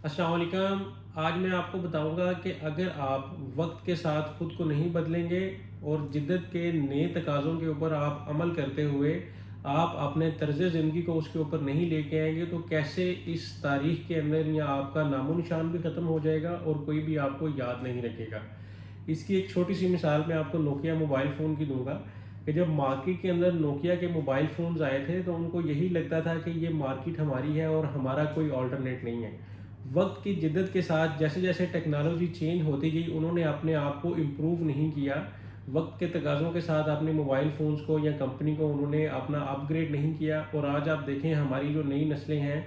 अस्सलाम वालेकुम। आज मैं आपको बताऊंगा कि अगर आप वक्त के साथ ख़ुद को नहीं बदलेंगे और जिद्दत के नए तकाज़ों के ऊपर आप अमल करते हुए आप अपने तर्ज ज़िंदगी को उसके ऊपर नहीं लेके आएंगे तो कैसे इस तारीख़ के अंदर या आपका नामो निशान भी ख़त्म हो जाएगा और कोई भी आपको याद नहीं रखेगा। इसकी एक छोटी सी मिसाल मैं आपको नोकिया मोबाइल फ़ोन की दूंगा कि जब मार्केट के अंदर नोकिया के मोबाइल फ़ोन्स आए थे तो उनको यही लगता था कि ये मार्केट हमारी है और हमारा कोई ऑल्टरनेट नहीं है। वक्त की जिद्दत के साथ जैसे जैसे टेक्नोलॉजी चेंज होती गई उन्होंने अपने आप को इम्प्रूव नहीं किया। वक्त के तकाज़ों के साथ अपने मोबाइल फ़ोन्स को या कंपनी को उन्होंने अपना अपग्रेड नहीं किया और आज आप देखें हमारी जो नई नस्लें हैं,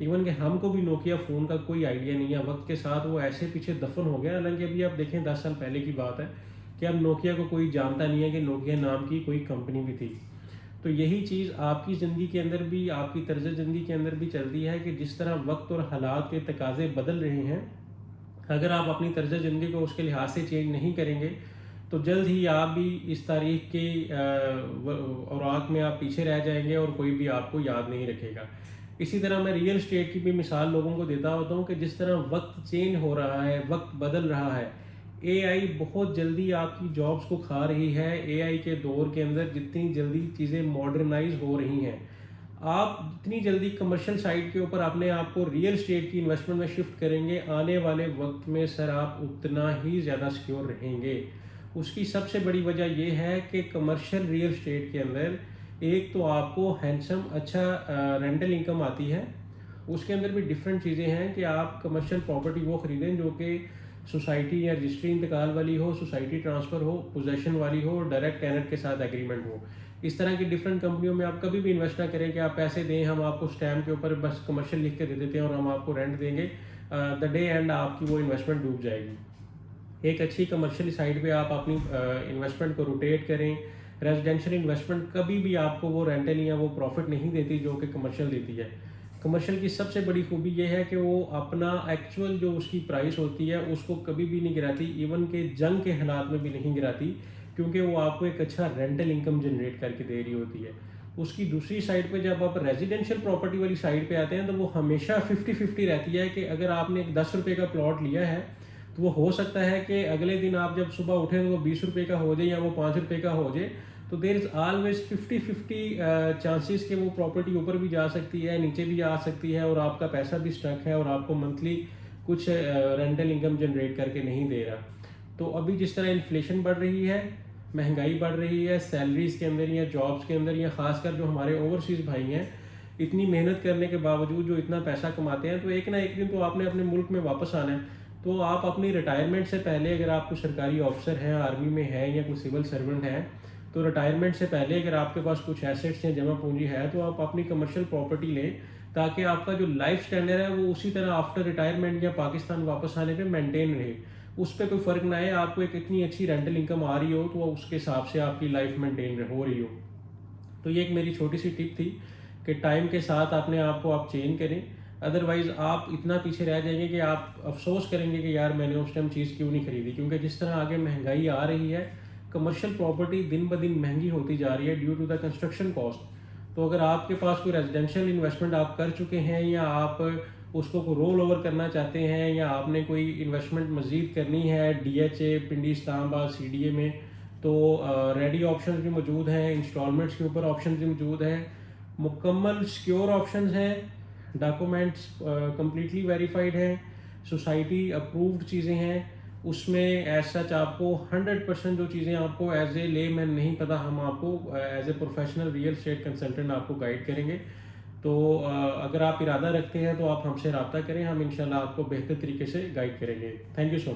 इवन कि हमको भी नोकिया फ़ोन का कोई आइडिया नहीं है। वक्त के साथ वो ऐसे पीछे दफन हो गया। हालांकि अभी आप देखें 10 साल पहले की बात है कि अब नोकिया को कोई जानता नहीं है कि नोकिया नाम की कोई कंपनी भी थी। तो यही चीज़ आपकी ज़िंदगी के अंदर भी, आपकी तर्ज ज़िंदगी के अंदर भी चलती है कि जिस तरह वक्त और हालात के तकाज़े बदल रहे हैं, अगर आप अपनी तर्ज ज़िंदगी को उसके लिहाज से चेंज नहीं करेंगे तो जल्द ही आप भी इस तारीख के औराक में आप पीछे रह जाएंगे और कोई भी आपको याद नहीं रखेगा। इसी तरह मैं रियल स्टेट की भी मिसाल लोगों को देता होता हूँ कि जिस तरह वक्त चेंज हो रहा है, वक्त बदल रहा है, एआई बहुत जल्दी आपकी जॉब्स को खा रही है। एआई के दौर के अंदर जितनी जल्दी चीज़ें मॉडर्नाइज हो रही हैं, आप जितनी जल्दी कमर्शियल साइड के ऊपर अपने आप को रियल स्टेट की इन्वेस्टमेंट में शिफ्ट करेंगे, आने वाले वक्त में सर आप उतना ही ज़्यादा सिक्योर रहेंगे। उसकी सबसे बड़ी वजह यह है कि कमर्शियल रियल स्टेट के अंदर एक तो आपको हैंडसम अच्छा रेंटल इनकम आती है। उसके अंदर भी डिफरेंट चीज़ें हैं कि आप कमर्शियल प्रॉपर्टी वो ख़रीदें जो कि सोसाइटी या रजिस्ट्री इंतकाल वाली हो, सोसाइटी ट्रांसफ़र हो, पोजेशन वाली हो, डायरेक्ट टेनेंट के साथ एग्रीमेंट हो। इस तरह की डिफरेंट कंपनियों में आप कभी भी इन्वेस्ट ना करें कि आप पैसे दें, हम आपको स्टैम्प के ऊपर बस कमर्शियल लिख के दे देते हैं और हम आपको रेंट देंगे। द डे एंड आपकी वो इन्वेस्टमेंट डूब जाएगी। एक अच्छी कमर्शियल साइड पे आप अपनी इन्वेस्टमेंट को रोटेट करें। रेजिडेंशियल इन्वेस्टमेंट कभी भी आपको वो रेंटल या वो प्रॉफिट नहीं देती जो कि कमर्शियल देती है। कमर्शियल की सबसे बड़ी खूबी ये है कि वो अपना एक्चुअल जो उसकी प्राइस होती है उसको कभी भी नहीं गिराती, इवन के जंग के हालात में भी नहीं गिराती, क्योंकि वो आपको एक अच्छा रेंटल इनकम जनरेट करके दे रही होती है। उसकी दूसरी साइड पे जब आप रेजिडेंशियल प्रॉपर्टी वाली साइड पे आते हैं तो वो हमेशा 50-50 रहती है कि अगर आपने एक 10 रुपये का प्लॉट लिया है तो वो हो सकता है कि अगले दिन आप जब सुबह उठें तो वो 20 रुपये का हो जाए या वो 5 रुपये का हो जाए। तो देर इज़ ऑलवेज 50-50 चांसेस कि वो प्रॉपर्टी ऊपर भी जा सकती है, नीचे भी आ सकती है और आपका पैसा भी स्टक है और आपको मंथली कुछ रेंटल इनकम जनरेट करके नहीं दे रहा। तो अभी जिस तरह इन्फ्लेशन बढ़ रही है, महंगाई बढ़ रही है, सैलरीज़ के अंदर या जॉब्स के अंदर या ख़ासकर जो हमारे ओवरसीज़ भाई हैं, इतनी मेहनत करने के बावजूद जो इतना पैसा कमाते हैं, तो एक ना एक दिन तो आपने अपने मुल्क में वापस आना है। तो आप अपनी रिटायरमेंट से पहले, अगर आप कोई सरकारी ऑफिसर हैं, आर्मी में हैं या कोई सिविल सर्वेंट हैं, तो रिटायरमेंट से पहले अगर आपके पास कुछ एसेट्स या जमा पूंजी है तो आप अपनी कमर्शियल प्रॉपर्टी लें, ताकि आपका जो लाइफ स्टैंडर्ड है वो उसी तरह आफ्टर रिटायरमेंट या पाकिस्तान वापस आने पे मेंटेन रहे। उस पर कोई फ़र्क ना आए, आपको एक इतनी अच्छी रेंटल इनकम आ रही हो तो उसके हिसाब से आपकी लाइफ मेंटेन हो रही हो। तो ये एक मेरी छोटी सी टिप थी कि टाइम के साथ अपने आप को आप चेंज करें। अदरवाइज़ आप इतना पीछे रह जाएंगे कि आप अफसोस करेंगे कि यार मैंने उस टाइम चीज़ क्यों नहीं खरीदी। क्योंकि जिस तरह आगे महंगाई आ रही है, कमर्शियल प्रॉपर्टी दिन ब दिन महंगी होती जा रही है due to the construction cost. तो अगर आपके पास कोई रेजिडेंशियल इन्वेस्टमेंट आप कर चुके हैं या आप उसको रोल ओवर करना चाहते हैं या आपने कोई इन्वेस्टमेंट मज़ीद करनी है डीएचए, पिंडी, इस्लामाबाद, सीडीए में, तो रेडी ऑप्शंस भी मौजूद हैं, इंस्टॉलमेंट्स के ऊपर ऑप्शन भी मौजूद हैं, मुकम्मल सिक्योर ऑप्शंस हैं, डॉक्यूमेंट्स कंप्लीटली वेरीफाइड हैं, सोसाइटी अप्रूव्ड चीज़ें हैं। उसमें एज सच आपको 100% जो चीज़ें आपको एज ए ले मैन नहीं पता, हम आपको as a professional real estate consultant आपको गाइड करेंगे। तो अगर आप इरादा रखते हैं तो आप हमसे रब्ता करें, हम इंशाल्लाह आपको बेहतर तरीके से गाइड करेंगे। Thank you so much.